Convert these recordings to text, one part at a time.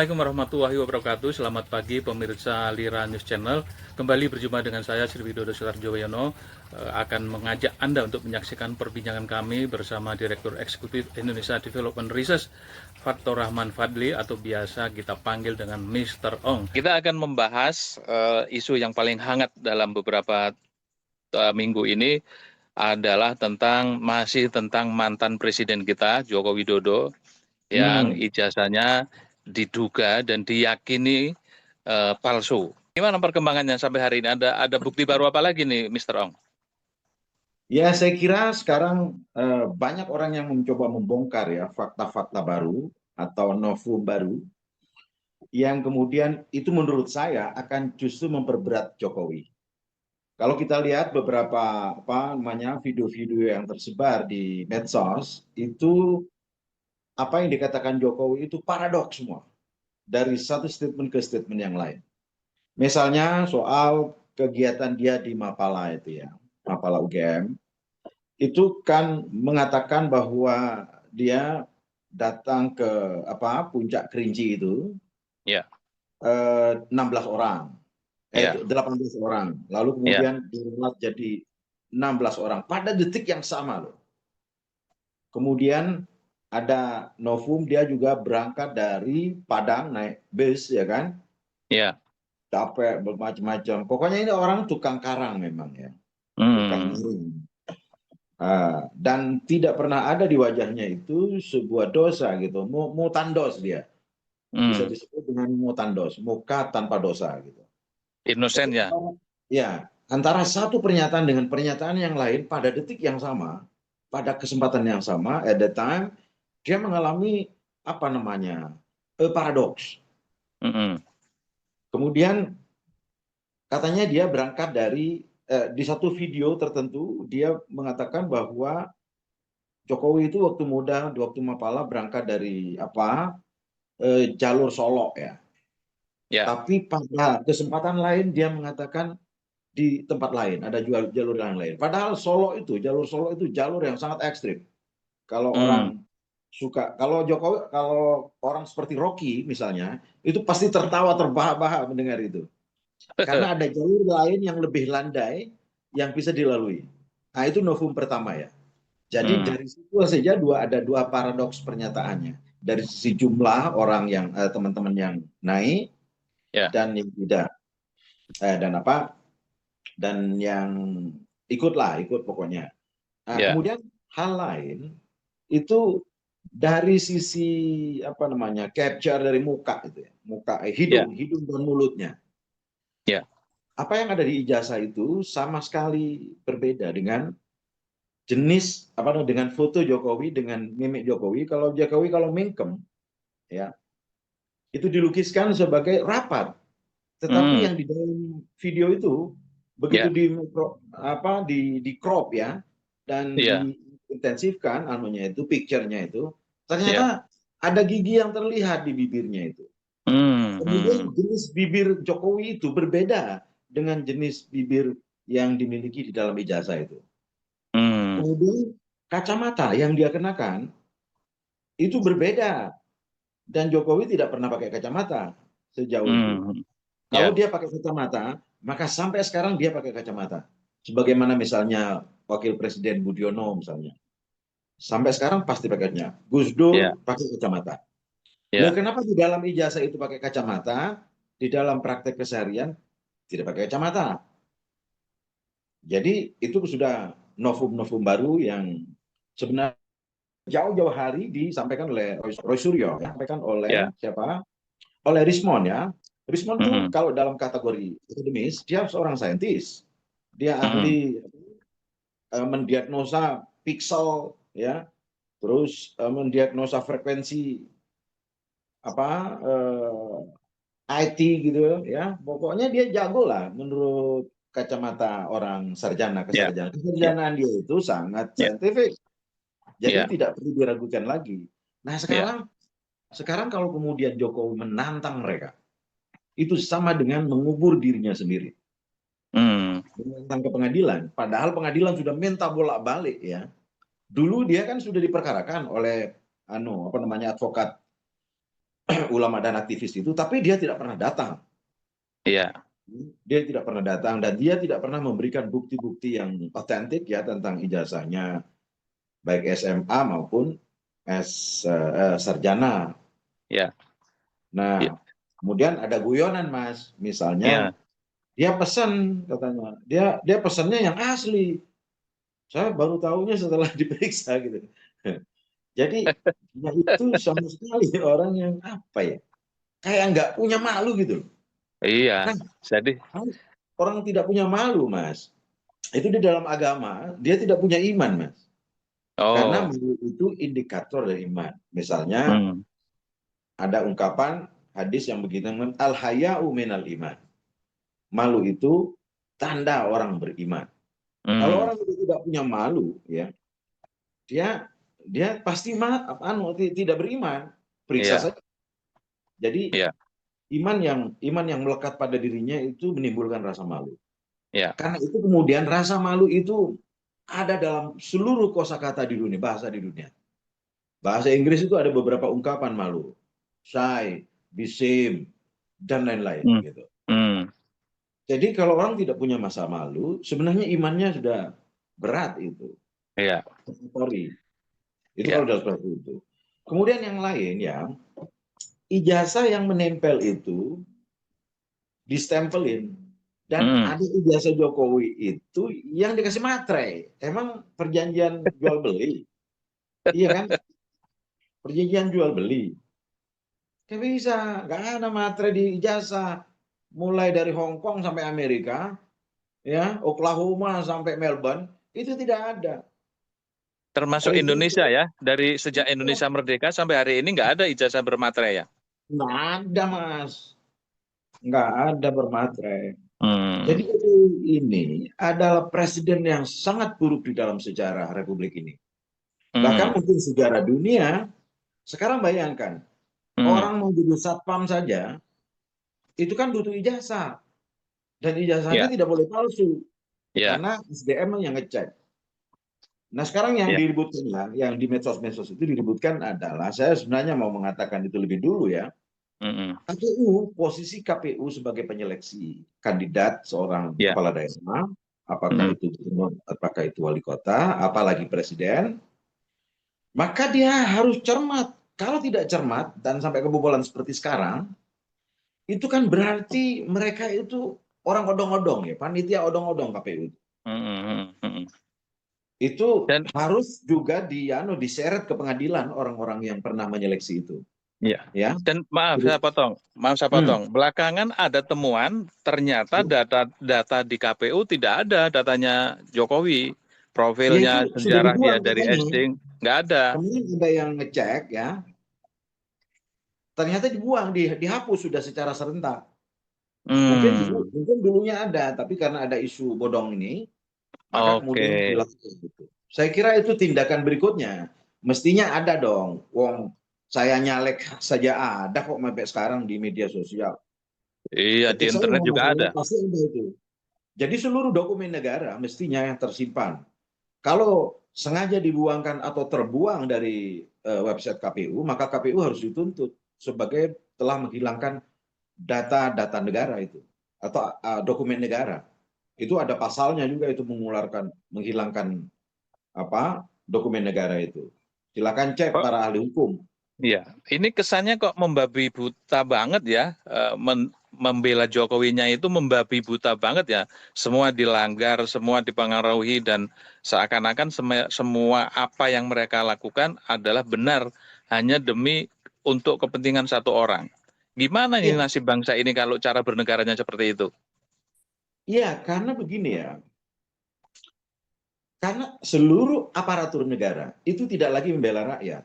Assalamualaikum warahmatullahi wabarakatuh. Selamat pagi pemirsa Lira News Channel. Kembali berjumpa dengan saya Sri Widodo Sutarjoyono. Akan mengajak Anda untuk menyaksikan perbincangan kami bersama Direktur Eksekutif Indonesia Development Research, Fathur Rahman Fadli, atau biasa kita panggil dengan Mr. Ong. Kita akan membahas isu yang paling hangat dalam beberapa minggu ini adalah masih tentang mantan presiden kita Joko Widodo yang ijazahnya diduga dan diyakini palsu. Gimana perkembangannya sampai hari ini? Ada bukti baru apa lagi nih, Mr. Ong? Ya, saya kira sekarang banyak orang yang mencoba membongkar ya fakta-fakta baru atau novum baru yang kemudian itu menurut saya akan justru memperberat Jokowi. Kalau kita lihat beberapa video-video yang tersebar di medsos itu apa yang dikatakan Jokowi itu paradoks semua dari satu statement ke statement yang lain. Misalnya soal kegiatan dia di Mapala itu ya, Mapala UGM. Itu kan mengatakan bahwa dia datang ke puncak Kerinci itu Ya. 16 orang, 18 orang, lalu kemudian dirawat jadi 16 orang pada detik yang sama loh. Kemudian ada novum dia juga berangkat dari Padang naik bus ya kan, capek bermacam-macam. Pokoknya ini orang tukang karang memang ya, tukang miring. Dan tidak pernah ada di wajahnya itu sebuah dosa gitu, mutandos dia, bisa disebut dengan mutandos, muka tanpa dosa gitu. Innocent ya. Ya, antara satu pernyataan dengan pernyataan yang lain pada detik yang sama, pada kesempatan yang sama, at the time dia mengalami paradoks. Kemudian katanya dia berangkat dari di satu video tertentu dia mengatakan bahwa Jokowi itu waktu muda, di waktu Mapala berangkat dari jalur Solo ya. Tapi pada kesempatan lain dia mengatakan di tempat lain ada jalur yang lain. Padahal jalur Solo itu jalur yang sangat ekstrim. Kalau orang suka, kalau Jokowi, kalau orang seperti Rocky misalnya, itu pasti tertawa terbahak-bahak mendengar itu. Karena ada jalur lain yang lebih landai yang bisa dilalui. Nah, itu novum pertama ya. Jadi dari situ saja ada dua paradoks pernyataannya. Dari sisi jumlah orang yang teman-teman yang naik dan yang tidak dan yang ikut pokoknya. Nah, kemudian hal lain itu dari sisi capture dari muka itu ya, hidung dan mulutnya. Apa yang ada di ijazah itu sama sekali berbeda dengan jenis dengan foto Jokowi dengan mimik Jokowi. Kalau Jokowi kalau mingkem ya itu dilukiskan sebagai rapat, tetapi yang di dalam video itu begitu di crop ya dan diintensifkan itu picture-nya itu ternyata ada gigi yang terlihat di bibirnya itu. Kemudian jenis bibir Jokowi itu berbeda dengan jenis bibir yang dimiliki di dalam ijazah itu. Kemudian kacamata yang dia kenakan itu berbeda dan Jokowi tidak pernah pakai kacamata sejauh itu. Kalau dia pakai kacamata, maka sampai sekarang dia pakai kacamata. Sebagaimana misalnya Wakil Presiden Budiono misalnya. Sampai sekarang pasti pakainya. Gus Dur pakai kacamata. Nah, kenapa di dalam ijazah itu pakai kacamata, di dalam praktek keseharian tidak pakai kacamata? Jadi itu sudah novum-novum baru yang sebenarnya jauh-jauh hari disampaikan oleh Roy Suryo, disampaikan oleh siapa? Oleh Rismond ya. Rismond itu kalau dalam kategori akademis dia seorang saintis, dia ahli mendiagnosa pixel ya, terus mendiagnosa frekuensi IT gitu ya. Pokoknya dia jago lah menurut kacamata orang sarjana kesarjanaan. Kesarjanaan dia itu sangat saintifik. Jadi tidak perlu diragukan lagi. Nah, sekarang kalau kemudian Jokowi menantang mereka, itu sama dengan mengubur dirinya sendiri. Menantang ke pengadilan. Padahal pengadilan sudah minta bolak-balik ya. Dulu dia kan sudah diperkarakan oleh advokat ulama dan aktivis itu, tapi dia tidak pernah datang. Iya. Dia tidak pernah datang dan dia tidak pernah memberikan bukti-bukti yang otentik ya tentang ijazahnya, baik SMA maupun sarjana. Iya. Iya. Nah, kemudian ada guyonan, Mas. Misalnya Iya. dia pesan katanya, dia pesannya yang asli. Saya baru tahunya setelah diperiksa gitu. Jadi dia itu sama sekali orang yang apa ya? Kayak nggak punya malu gitu loh. Iya. Nah, Jadi, orang tidak punya malu, Mas. Itu di dalam agama, dia tidak punya iman, Mas. Karena oh, malu itu indikator dari iman. Misalnya hmm, ada ungkapan hadis yang begitu, al-haya'u minal iman. Malu itu tanda orang beriman. Kalau hmm, orang itu tidak punya malu, ya, dia pasti tidak beriman. Periksa iya, saja. Jadi iya, iman yang melekat pada dirinya itu menimbulkan rasa malu. iya. Karena itu kemudian rasa malu itu ada dalam seluruh kosakata di dunia, bahasa di dunia. Bahasa Inggris itu ada beberapa ungkapan malu, shy, be shame, dan lain-lain Hmm, gitu. hmm, Jadi kalau orang tidak punya masa malu, sebenarnya imannya sudah berat itu. iya, Sorry. Itu iya. kalau dalam seperti itu. Kemudian yang lain ya, ijazah yang menempel itu distempelin. Dan Hmm. ada ijazah Jokowi itu yang dikasih materai. Emang perjanjian jual beli? Iya kan? Perjanjian jual beli. Nggak bisa. Nggak ada materai di ijazah. Mulai dari Hong Kong sampai Amerika, ya, Oklahoma sampai Melbourne, itu tidak ada. Termasuk Indonesia ya, dari sejak Indonesia merdeka sampai hari ini nggak ada ijazah bermaterai ya. Nggak ada, Mas. Nggak ada bermaterai. Hmm, Jadi ini adalah presiden yang sangat buruk di dalam sejarah Republik ini. Bahkan hmm, mungkin sejarah dunia. Sekarang bayangkan, hmm, orang mau jadi satpam saja, itu kan butuh ijazah. Dan ijazahnya ya, tidak boleh palsu. ya, Karena SDM yang ngecek. Nah sekarang yang ya, diributkan, yang di medsos-medsos itu diributkan adalah, saya sebenarnya mau mengatakan itu lebih dulu ya, hmm, posisi KPU sebagai penyeleksi kandidat seorang ya, kepala daerah, apakah hmm, itu gubernur, apakah itu wali kota, apalagi presiden, maka dia harus cermat. Kalau tidak cermat dan sampai kebobolan seperti sekarang, itu kan berarti mereka itu orang odong-odong ya, panitia odong-odong KPU. hmm, hmm. Itu Dan harus juga diseret ke pengadilan orang-orang yang pernah menyeleksi itu, ya, ya. dan maaf saya Hmm. potong. Belakangan ada temuan ternyata data di KPU tidak ada datanya Jokowi, Ya itu profilnya, sudah sejarah dia dibuang dari katanya. SD nggak ada. Kemudian ada yang ngecek ya, ternyata dibuang, dihapus sudah secara serentak. Hmm, Mungkin dulunya ada, tapi karena ada isu bodong ini, maka oke. kemudian dilakukan gitu. Saya kira itu tindakan berikutnya. Mestinya ada dong. Wong saya nyalek saja ada kok sampai sekarang di media sosial. Iya, di Ketik saya internet nama juga ada. saya pasti ada itu. Jadi seluruh dokumen negara mestinya yang tersimpan. Kalau sengaja dibuangkan atau terbuang dari website KPU, maka KPU harus dituntut sebagai telah menghilangkan data-data negara itu atau dokumen negara. Itu ada pasalnya juga, itu menghilangkan apa dokumen negara itu. Silakan cek Kok, para ahli hukum. iya, ini kesannya kok membabi buta banget ya, membela Jokowinya itu membabi buta banget ya. Semua dilanggar, semua dipengaruhi dan seakan-akan semua apa yang mereka lakukan adalah benar hanya demi untuk kepentingan satu orang. Gimana nih Iya, nasib bangsa ini kalau cara bernegaranya seperti itu? iya, karena begini ya. Karena seluruh aparatur negara itu tidak lagi membela rakyat.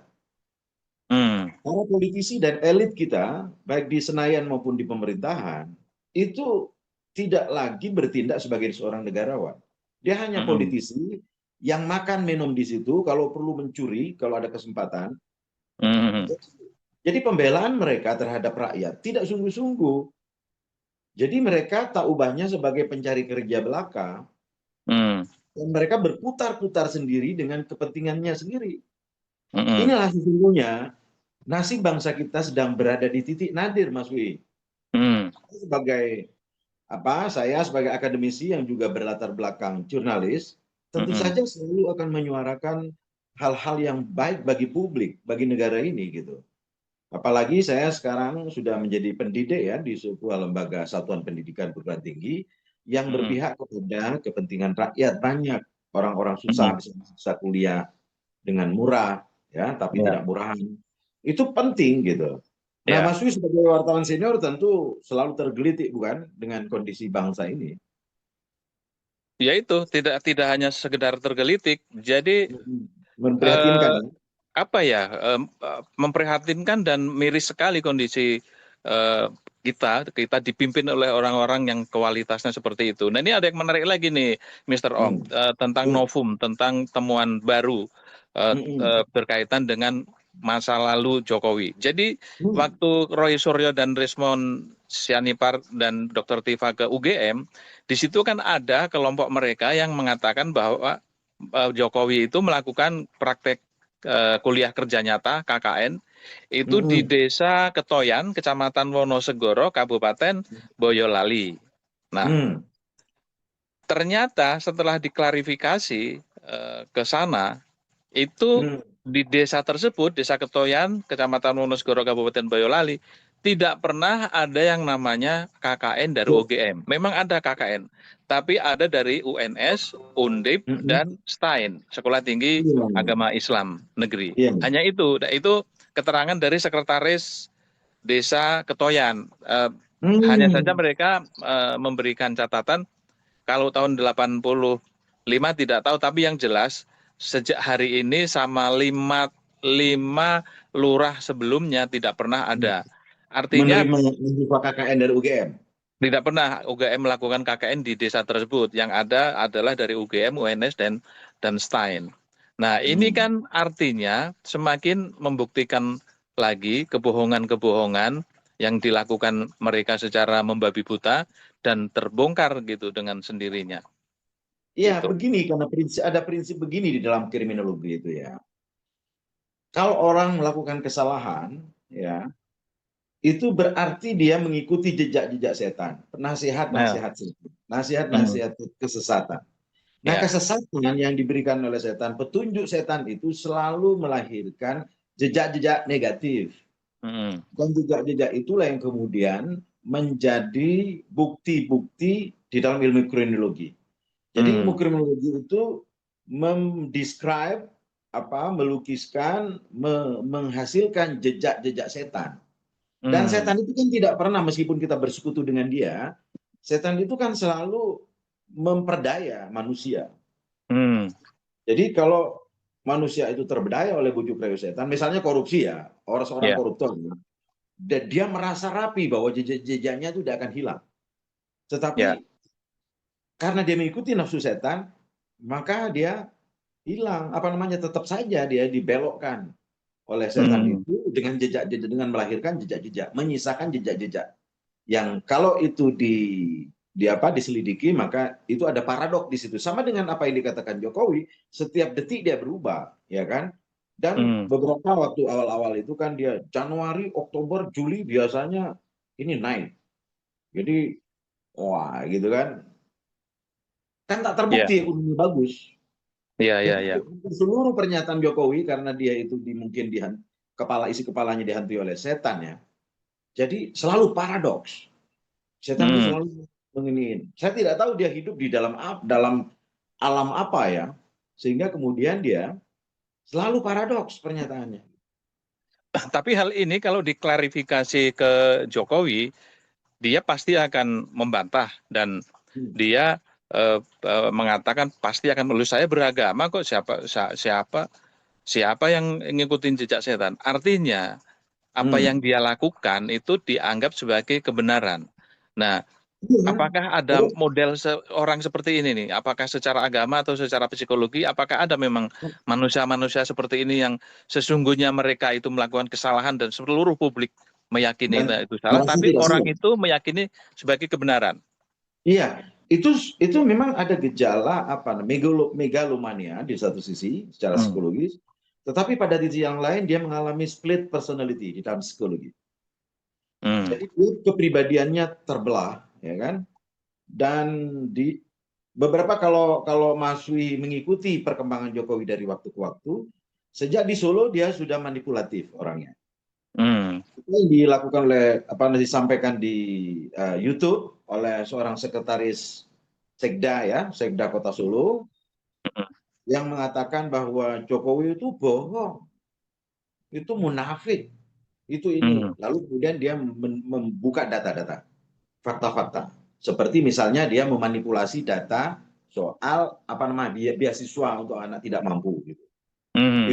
Hmm, Para politisi dan elit kita, baik di Senayan maupun di pemerintahan, itu tidak lagi bertindak sebagai seorang negarawan. Dia hanya hmm, politisi yang makan minum di situ, kalau perlu mencuri, kalau ada kesempatan. hmm, Jadi pembelaan mereka terhadap rakyat tidak sungguh-sungguh. Jadi mereka tak ubahnya sebagai pencari kerja belaka, hmm, dan mereka berputar-putar sendiri dengan kepentingannya sendiri. hmm, Inilah sesungguhnya nasib bangsa kita sedang berada di titik nadir, Mas Wi. Sebagai saya sebagai akademisi yang juga berlatar belakang jurnalis, tentu saja selalu akan menyuarakan hal-hal yang baik bagi publik, bagi negara ini gitu. Apalagi saya sekarang sudah menjadi pendidik ya di sebuah lembaga satuan pendidikan perguruan tinggi yang berpihak kepada kepentingan rakyat. Banyak orang-orang susah bisa kuliah dengan murah ya, tapi tidak murahan. Itu penting gitu. Nah, Mas Wi sebagai wartawan senior tentu selalu tergelitik bukan dengan kondisi bangsa ini. Ya itu tidak hanya sekedar tergelitik, jadi memprihatinkan. Apa ya, memprihatinkan dan miris sekali kondisi kita dipimpin oleh orang-orang yang kualitasnya seperti itu. Nah ini ada yang menarik lagi nih, Mr. Ong, tentang Novum, tentang temuan baru berkaitan dengan masa lalu Jokowi. Jadi waktu Roy Suryo dan Rismond Sianipar dan Dr. Tifa ke UGM, di situ kan ada kelompok mereka yang mengatakan bahwa Jokowi itu melakukan praktek kuliah kerja nyata KKN itu di Desa Ketoyan, Kecamatan Wonosegoro, Kabupaten Boyolali. Nah, ternyata setelah diklarifikasi ke sana, itu di desa tersebut, Desa Ketoyan, Kecamatan Wonosegoro, Kabupaten Boyolali, tidak pernah ada yang namanya KKN dari UGM. Memang ada KKN, tapi ada dari UNS, Undip, dan STAIN, Sekolah Tinggi Agama Islam Negeri. Hanya itu. Nah, itu keterangan dari Sekretaris Desa Ketoyan. Hanya saja mereka memberikan catatan, kalau tahun 85 tidak tahu, tapi yang jelas sejak hari ini sama lima lurah sebelumnya tidak pernah ada. Artinya menerima KKN dari UGM. Tidak pernah UGM melakukan KKN di desa tersebut. Yang ada adalah dari UGM, UNS, dan STAIN. Nah ini kan artinya semakin membuktikan lagi kebohongan-kebohongan yang dilakukan mereka secara membabi buta dan terbongkar gitu dengan sendirinya. Iya, begini, karena ada prinsip begini di dalam kriminologi itu ya. Kalau orang melakukan kesalahan, ya, itu berarti dia mengikuti jejak-jejak setan, nasihat-nasihat kesesatan. Nah, kesesatan yang diberikan oleh setan, petunjuk setan itu selalu melahirkan jejak-jejak negatif. Dan jejak-jejak itulah yang kemudian menjadi bukti-bukti di dalam ilmu kriminologi. Jadi ilmu kriminologi itu mendescribe, melukiskan, menghasilkan jejak-jejak setan. Dan setan itu kan tidak pernah, meskipun kita bersekutu dengan dia, setan itu kan selalu memperdaya manusia. Jadi kalau manusia itu terberdaya oleh bujuk rayu setan, misalnya korupsi ya, orang koruptor, dia merasa rapi bahwa jejak-jejaknya itu tidak akan hilang. Tetapi karena dia mengikuti nafsu setan, maka dia hilang, tetap saja dia dibelokkan oleh setan itu dengan jejak-jejak, dengan melahirkan jejak-jejak, menyisakan jejak-jejak yang kalau itu diselidiki, maka itu ada paradok di situ. Sama dengan apa yang dikatakan Jokowi, setiap detik dia berubah, ya kan? Dan beberapa waktu awal-awal itu kan dia Januari, Oktober, Juli biasanya ini naik. Jadi wah gitu kan. Kan tak terbukti ekonomi bagus. Seluruh pernyataan Jokowi, karena dia itu mungkin isi kepalanya dihantui oleh setan ya. Jadi selalu paradoks. Setan itu selalu menginiin. Saya tidak tahu dia hidup di dalam alam apa ya, sehingga kemudian dia selalu paradoks pernyataannya. Tapi hal ini kalau diklarifikasi ke Jokowi, dia pasti akan membantah dan dia mengatakan pasti akan melulus, saya beragama kok, siapa yang ngikutin jejak setan. Artinya apa yang dia lakukan itu dianggap sebagai kebenaran. Nah, apakah ada model orang seperti ini nih? Apakah secara agama atau secara psikologi, apakah ada memang manusia-manusia seperti ini yang sesungguhnya mereka itu melakukan kesalahan dan seluruh publik meyakini itu salah, tapi orang itu meyakini sebagai kebenaran? Iya, itu memang ada gejala megalomania di satu sisi secara psikologis, Tetapi pada sisi yang lain dia mengalami split personality di dalam psikologi. Jadi kepribadiannya terbelah, ya kan? Dan di beberapa kalau Mas Wi mengikuti perkembangan Jokowi dari waktu ke waktu, sejak di Solo dia sudah manipulatif orangnya. Itu yang dilakukan oleh apa yang disampaikan di YouTube oleh seorang sekretaris Sekda ya, Sekda Kota Solo, yang mengatakan bahwa Jokowi itu bohong, itu munafik, itu ini. Lalu kemudian dia membuka data-data, fakta-fakta. Seperti misalnya dia memanipulasi data soal apa namanya beasiswa untuk anak tidak mampu gitu.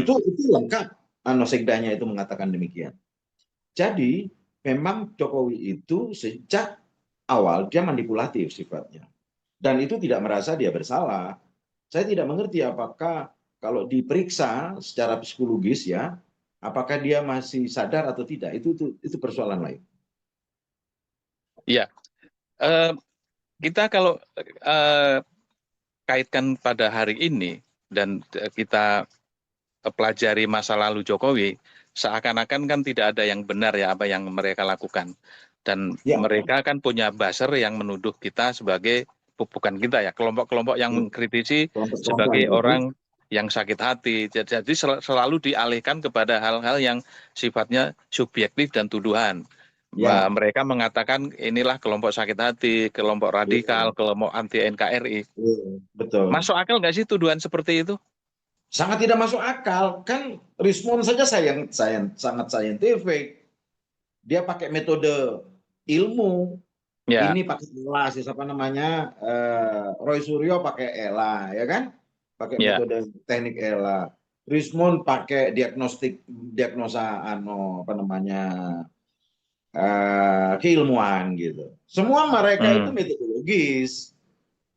Itu lengkap sekdanya itu mengatakan demikian. Jadi memang Jokowi itu sejak awal dia manipulatif sifatnya. Dan itu tidak merasa dia bersalah. Saya tidak mengerti apakah kalau diperiksa secara psikologis ya, apakah dia masih sadar atau tidak. Itu persoalan lain. Ya, kita kalau kaitkan pada hari ini dan kita pelajari masa lalu Jokowi, seakan-akan kan tidak ada yang benar ya apa yang mereka lakukan. Dan mereka kan punya buzzer yang menuduh kita sebagai, bukan kita ya, kelompok-kelompok yang mengkritisi sebagai orang yang sakit hati. Jadi selalu dialihkan kepada hal-hal yang sifatnya subjektif dan tuduhan. Mereka mengatakan inilah kelompok sakit hati, kelompok radikal, kelompok anti NKRI. Betul. Masuk akal nggak sih tuduhan seperti itu? Sangat tidak masuk akal. Kan Rismon saja sangat saintifik. Dia pakai metode ilmu. Ini pakai ELA, siapa namanya, Roy Suryo pakai ELA, ya kan? Pakai metode teknik ELA. Rismon pakai diagnosa apa namanya, keilmuan gitu. Semua mereka itu metodologis,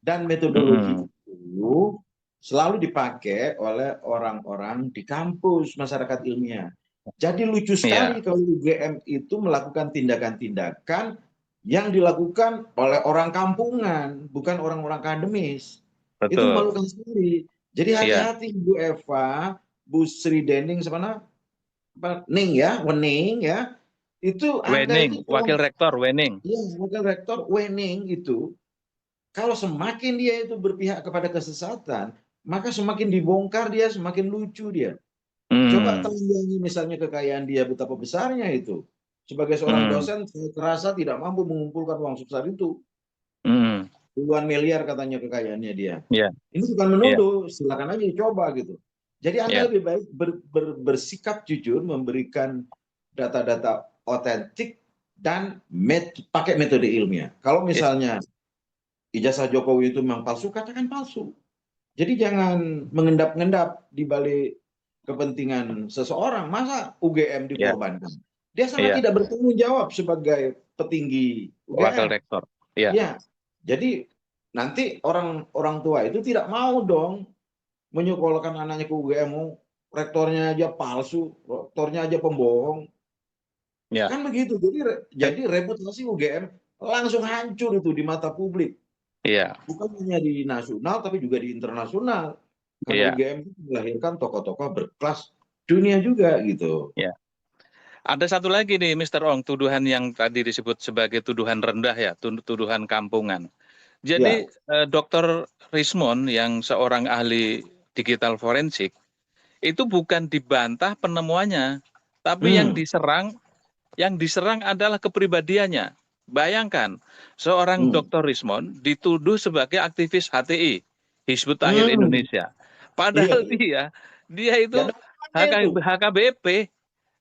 dan metodologi itu selalu dipakai oleh orang-orang di kampus masyarakat ilmiah. Jadi lucu sekali kalau UGM itu melakukan tindakan-tindakan yang dilakukan oleh orang kampungan, bukan orang-orang akademis. Betul. Itu memalukan sekali. Jadi hati-hati Bu Eva, Bu Sri Dening, sebenarnya Ning ya, Wening ya. Itu Anda itu Wakil Rektor Wening. Iya, Wakil Rektor Wening itu, kalau semakin dia itu berpihak kepada kesesatan, maka semakin dibongkar dia, semakin lucu dia. Coba telanjangi misalnya kekayaan dia betapa besarnya itu. Sebagai seorang dosen, saya terasa tidak mampu mengumpulkan uang sebesar itu. Puluhan miliar katanya kekayaannya dia. Ini bukan menuduh, silakan aja dicoba gitu. Jadi Anda lebih baik bersikap jujur, memberikan data-data otentik dan pakai metode ilmiah. Kalau misalnya ijazah Jokowi itu memang palsu, katakan palsu. Jadi jangan mengendap-endap di balik kepentingan seseorang. Masa UGM dikorbankan? Dia sangat tidak bertanggung jawab sebagai petinggi UGM. Wakil Rektor. Ya. Jadi nanti orang tua itu tidak mau dong menyekolahkan anaknya ke UGM. Rektornya aja palsu, rektornya aja pembohong. Kan begitu. Jadi reputasi UGM langsung hancur itu di mata publik. Bukan hanya di nasional, tapi juga di internasional. Karena UGM itu melahirkan tokoh-tokoh berkelas dunia juga gitu. Ada satu lagi nih, Mr. Ong, tuduhan yang tadi disebut sebagai tuduhan rendah ya, tuduhan kampungan. Jadi Dr. Rismon yang seorang ahli digital forensik itu bukan dibantah penemuannya, tapi yang diserang adalah kepribadiannya. Bayangkan, seorang Dr. Rismon dituduh sebagai aktivis HTI, Hizbut Tahrir Indonesia. Padahal dia itu HKBP,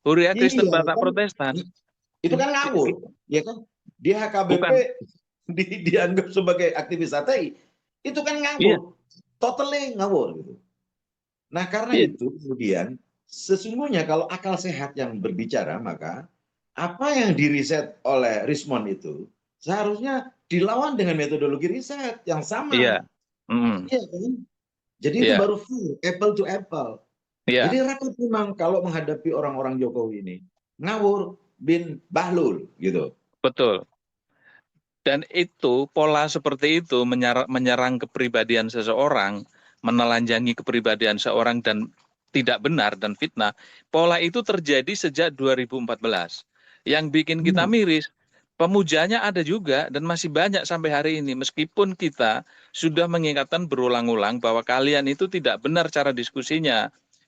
Huria Kristen Batak Protestan. Itu kan ngawur, ya kan? Dia HKBP dianggap sebagai aktivis HTI. Itu kan ngawur. Totally ngawur gitu. Nah, karena itu kemudian sesungguhnya kalau akal sehat yang berbicara, maka apa yang diriset oleh Rismon itu seharusnya dilawan dengan metodologi riset yang sama. Iya kan? Jadi itu baru fair, apple to apple. Jadi rakyat memang kalau menghadapi orang-orang Jokowi ini ngawur bin bahlul gitu. Betul. Dan itu pola seperti itu menyerang kepribadian seseorang, menelanjangi kepribadian seorang dan tidak benar dan fitnah, pola itu terjadi sejak 2014. Yang bikin kita miris, pemujanya ada juga dan masih banyak sampai hari ini. Meskipun kita sudah mengingatkan berulang-ulang bahwa kalian itu tidak benar cara diskusinya.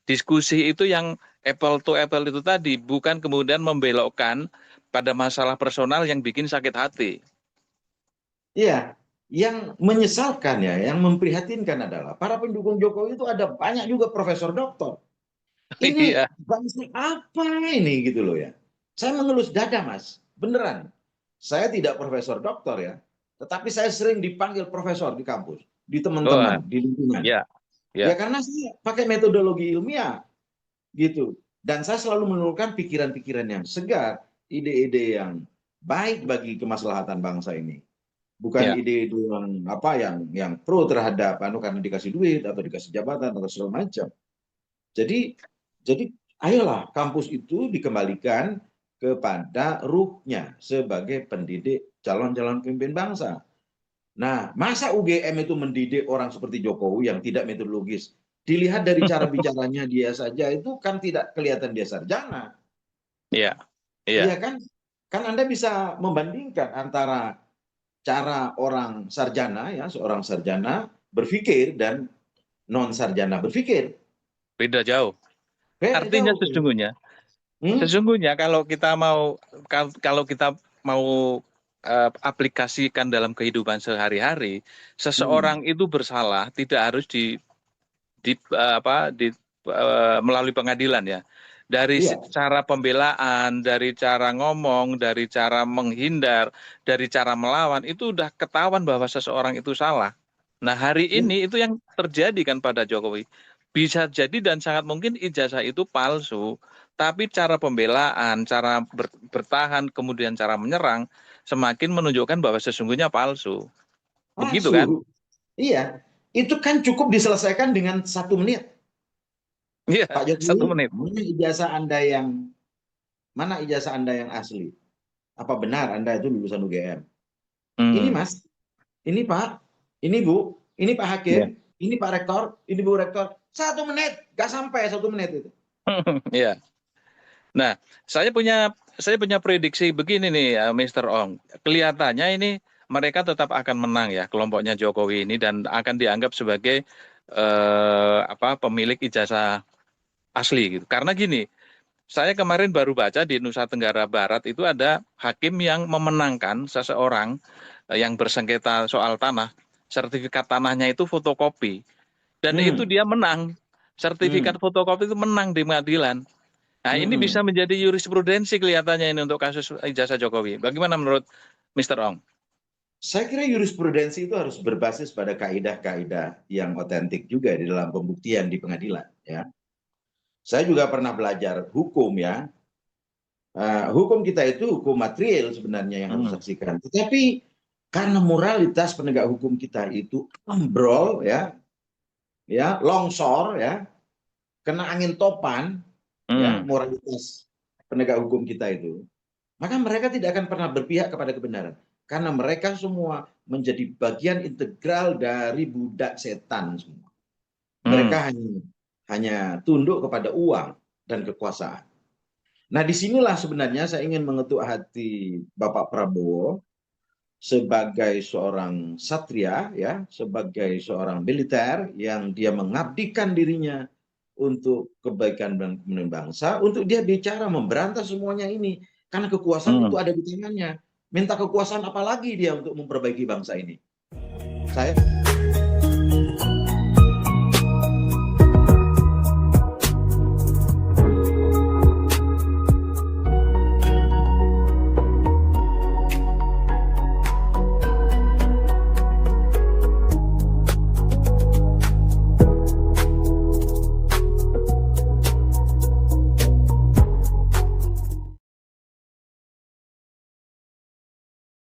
Diskusi itu yang apple to apple itu tadi, bukan kemudian membelokkan pada masalah personal yang bikin sakit hati. Iya, yang menyesalkan ya, yang memprihatinkan adalah para pendukung Jokowi itu ada banyak juga profesor doktor. Ini Iya. bangsa apa ini gitu loh ya. Saya mengelus dada Mas, beneran. Saya tidak profesor doktor ya, tetapi saya sering dipanggil profesor di kampus, di Oh, teman-teman, di lingkungan. ya, Ya ya, karena saya pakai metodologi ilmiah gitu. Dan saya selalu menurunkan pikiran-pikiran yang segar, ide-ide yang baik bagi kemaslahatan bangsa ini. Bukan ya. ide-ide yang apa yang pro terhadap karena dikasih duit atau dikasih jabatan atau segala macam. Jadi ayolah kampus itu dikembalikan kepada ruhnya sebagai pendidik calon-calon pemimpin bangsa. Nah, masa UGM itu mendidik orang seperti Jokowi yang tidak metodologis? Dilihat dari cara bicaranya dia saja itu kan tidak kelihatan dia sarjana. Iya, iya. Iya kan? Kan Anda bisa membandingkan antara cara orang sarjana ya, seorang sarjana berpikir dan non sarjana berpikir. Beda jauh. Beda Artinya jauh. sesungguhnya kalau kita mau aplikasikan dalam kehidupan sehari-hari, Hmm. seseorang itu bersalah tidak harus melalui pengadilan ya. Dari Iya. cara pembelaan, dari cara ngomong, dari cara menghindar, dari cara melawan, itu udah ketahuan bahwa seseorang itu salah. Nah, hari Ya. ini itu yang terjadi kan pada Jokowi. Bisa jadi dan sangat mungkin ijazah itu palsu, tapi cara pembelaan, cara bertahan, kemudian cara menyerang, semakin menunjukkan bahwa sesungguhnya palsu. Begitu kan? Palsu. Iya. Itu kan cukup diselesaikan dengan 1 menit. Iya, Pak satu Jokowi, menit. mana ijazah Anda yang asli? Apa benar Anda itu lulusan UGM? Ini Hmm. Mas, ini Pak, ini Bu, ini Pak Ya. Hakim, ini Pak Rektor, ini Bu Rektor. 1 menit, nggak sampai 1 menit itu. Iya. Nah, saya punya prediksi begini nih, Mr. Ong. Kelihatannya ini mereka tetap akan menang ya, kelompoknya Jokowi ini dan akan dianggap sebagai pemilik ijazah asli gitu. Karena gini, saya kemarin baru baca di Nusa Tenggara Barat itu ada hakim yang memenangkan seseorang yang bersengketa soal tanah, sertifikat tanahnya itu fotokopi dan itu Hmm. dia menang. Sertifikat Hmm. fotokopi itu menang di pengadilan. Nah, ini Hmm. bisa menjadi jurisprudensi kelihatannya ini untuk kasus ijazah Jokowi. Bagaimana menurut Mr. Ong? Saya kira jurisprudensi itu harus berbasis pada kaidah-kaidah yang otentik juga di dalam pembuktian di pengadilan. Ya, saya juga pernah belajar hukum ya. Hukum kita itu hukum material sebenarnya yang harus Hmm. disaksikan. Tetapi karena moralitas penegak hukum kita itu ambrol ya, longsor ya, kena angin topan ya, Hmm. moralitas penegak hukum kita itu, maka mereka tidak akan pernah berpihak kepada kebenaran karena mereka semua menjadi bagian integral dari budak setan semua. Hmm. Mereka hanya tunduk kepada uang dan kekuasaan. Nah, disinilah sebenarnya saya ingin mengetuk hati Bapak Prabowo sebagai seorang satria, ya, sebagai seorang militer yang dia mengabdikan dirinya untuk kebaikan dan kepentingan bangsa, untuk dia bicara memberantas semuanya ini, karena kekuasaan Hmm. itu ada di tangannya. Minta kekuasaan apa lagi dia untuk memperbaiki bangsa ini? Saya